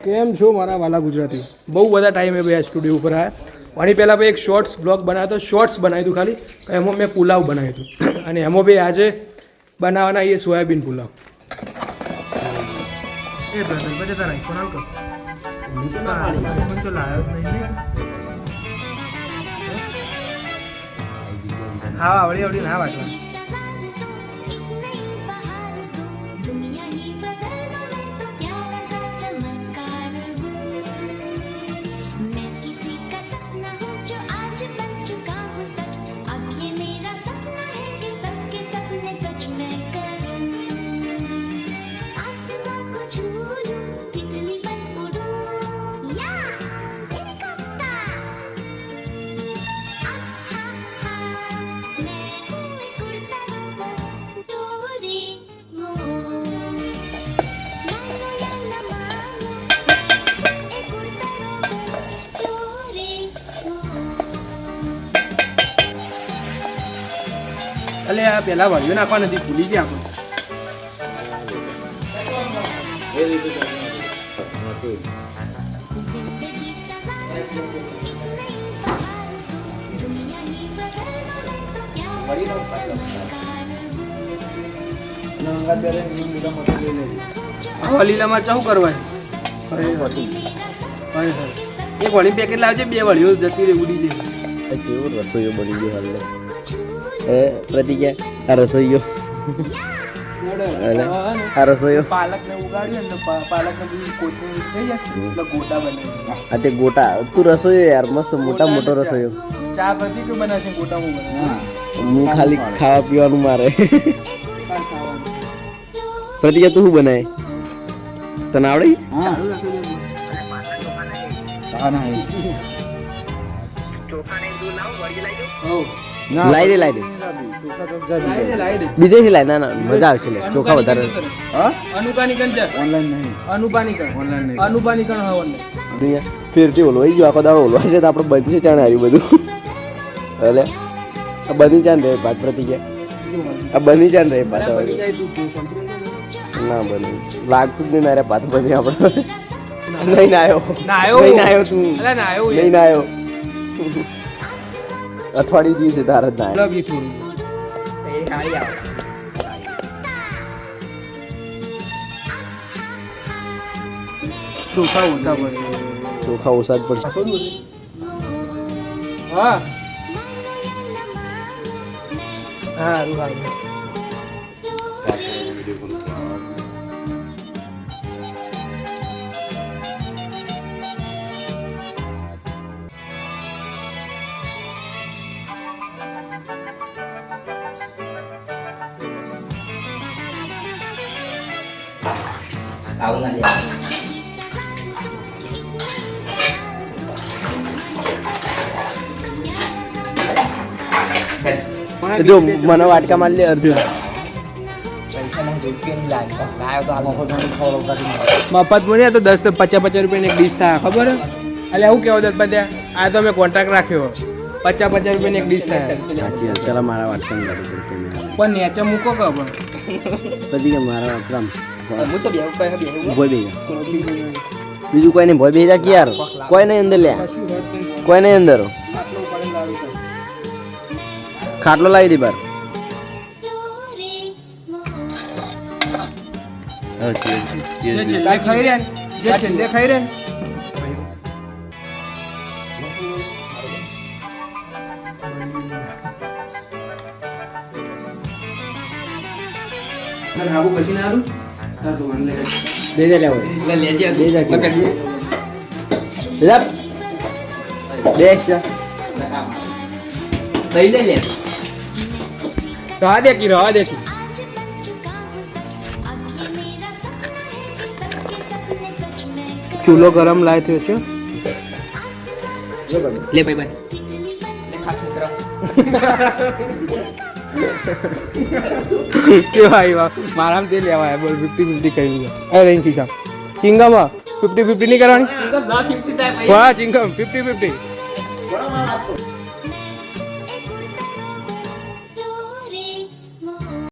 કેમ છો મારા વાલા ગુજરાતી? બહુ બધા ટાઈમે ભાઈ આ સ્ટુડિયો ઉપર આવ્યા. આની પહેલાં ભાઈ એક શોર્ટ્સ બ્લોગ બનાવ્યો હતો. શોર્ટ્સ બનાવ્યું હતું ખાલી, એમાં મેં પુલાવ બનાવ્યું હતું. અને એમાં ભાઈ આજે બનાવવાના એ સોયાબીન પુલાવ. એ બ્રધર બજેતા નહીં કોણ આવતો હા આવડી આવડી ના વાંચવા અલે આ પેલા વાળીઓ નાખવા નથી ભૂલી ગયા આપણે લીલા માં શું કરવા એક વળી પેકેટ લાવજે, બે વળીઓ જતી રહી ઉડી જાય. કેવો રસોઈયો બની ગયો હાલ પ્રતિજ્ઞા આ રસોઈયો આ રસોઈયો પાલક ને ઉગાડ્યું ને પાલક ને બધું કોથળી થઈ જાય એટલે ગોટા બનાવી. આ તે ગોટા તું રસોઈયો યાર મસ્ત મોટા મોટો રસોઈયો. ચા પતી કે બનાવશે ગોટા હું બનાવું. હું ખાલી ખાવા પીવાનું મારે. પ્રતિજ્ઞા તું શું બનાય તને આવડે? લાઈ દે બીજેથી લાય. ના ના મજા આવશે લે ચોખા વધારે. ફેરથી ઓલવાઈ ગયો આખો દાડો ઓલવાય છે તો આપણે બધી ચાણ આવ્યું બધું. એટલે આ બની ચાણ રહે ભાત પ્રતિજ્ઞા આ બની ચાણ રહે ભાત ના બની લાગતું જ નહીં મારે ભાત બની આપણે નહીં આવ્યો તું નહીં આવ્યો અઠવાડિયું દિવસે તાર જ ના ચોખા ઓછા પડશે. ચોખા ઓછા જ પડશે. હા સારું સારું. જો મને વાટકા મારી લે અર્જુન. મફત મને તો 10 50 રૂપિયાની એક ડીશ થાય ખબર હે? એટલે આવું કેવો દસ બધા આ તો મેં કોન્ટ્રાક્ટ રાખ્યો 50 રૂપિયાની એક ડીશ થાય. ચાલો મારા વાટકા પણ નેચે મૂકો કે પણ બધી કે મારા વાટકા બીજું કોઈ નહીં ભોય બેજા કે યાર કોઈ નહીં અંદર લે કોઈ નહીં અંદર ખાટલો લાવી દે બાર. છેલ્લે ખાઈ રહ્યા જે છેલ્લે ખાઈ રહ્યા આવું પછી ના આવું દે દે લેવો લેજે દે જા બેસ લઈ લે રાહ દેખી ચૂલો ગરમ લાય થયો છે. લે ભાઈ ભાઈ લે ખાસ મારા તે લેવાય બોલ 50-50 કહ્યું અરે રેન્જ ખીસા ચિંગમ 50-50 નહીં કરવાની. ચિંગમ 50-50